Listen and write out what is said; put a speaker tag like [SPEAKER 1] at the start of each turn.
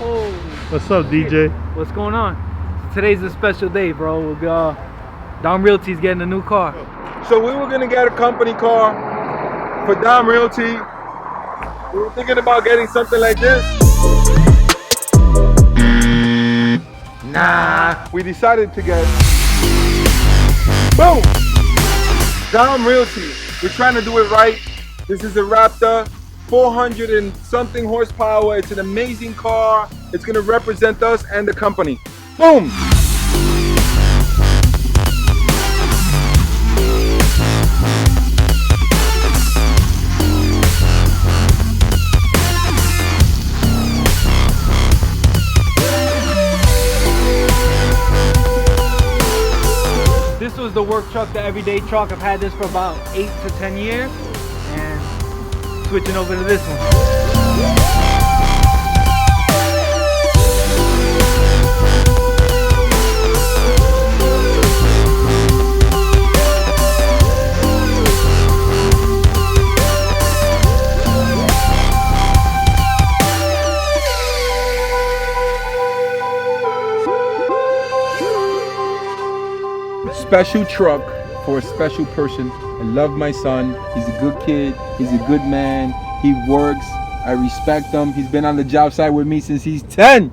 [SPEAKER 1] Oh.
[SPEAKER 2] What's up, DJ?
[SPEAKER 1] What's going on? Today's a special day, bro. Dom Realty's getting a new car.
[SPEAKER 3] So we were gonna get a company car for Dom Realty. We were thinking about getting something like this. Nah. We decided to get, boom, Dom Realty. We're trying to do it right. This is a Raptor, 400 and something horsepower. It's an amazing car. It's gonna represent us and the company. Boom.
[SPEAKER 1] This was the work truck, the everyday truck. I've had this for about 8 to 10 years, and switching over to this one.
[SPEAKER 3] Special truck for a special person. I love my son. He's a good kid. He's a good man. He works. I respect him. He's been on the job site with me since he's 10.